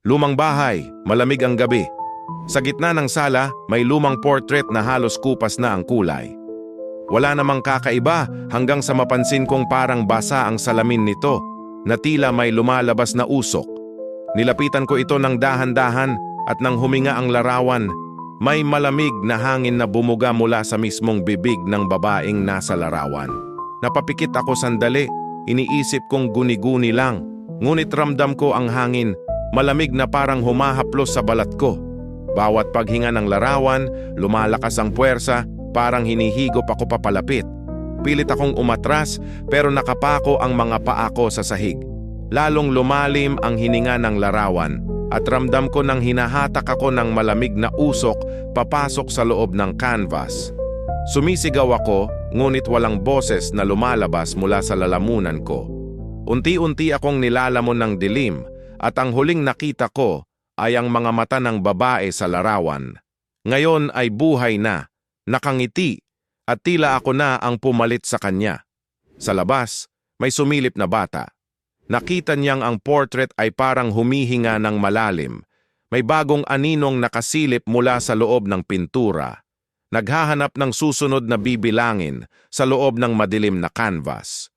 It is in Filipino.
Lumang bahay, malamig ang gabi. Sa gitna ng sala, may lumang portrait na halos kupas na ang kulay. Wala namang kakaiba hanggang sa mapansin kong parang basa ang salamin nito na tila may lumalabas na usok. Nilapitan ko ito ng dahan-dahan at nang huminga ang larawan, may malamig na hangin na bumuga mula sa mismong bibig ng babaeng nasa larawan. Napapikit ako sandali, iniisip kong guni-guni lang. Ngunit ramdam ko ang hangin, malamig na parang humahaplos sa balat ko. Bawat paghinga ng larawan, lumalakas ang puwersa, parang hinihigop ako papalapit. Pilit akong umatras pero nakapako ang mga paa ko sa sahig. Lalong lumalim ang hininga ng larawan at ramdam ko nang hinahatak ako ng malamig na usok papasok sa loob ng canvas. Sumisigaw ako ngunit walang boses na lumalabas mula sa lalamunan ko. Unti-unti akong nilalamon ng dilim at ang huling nakita ko ay ang mga mata ng babae sa larawan. Ngayon ay buhay na, nakangiti at tila ako na ang pumalit sa kanya. Sa labas, may sumilip na bata. Nakita niyang ang portrait ay parang humihinga ng malalim. May bagong aninong nakasilip mula sa loob ng pintura. Naghahanap ng susunod na bibilangin sa loob ng madilim na canvas.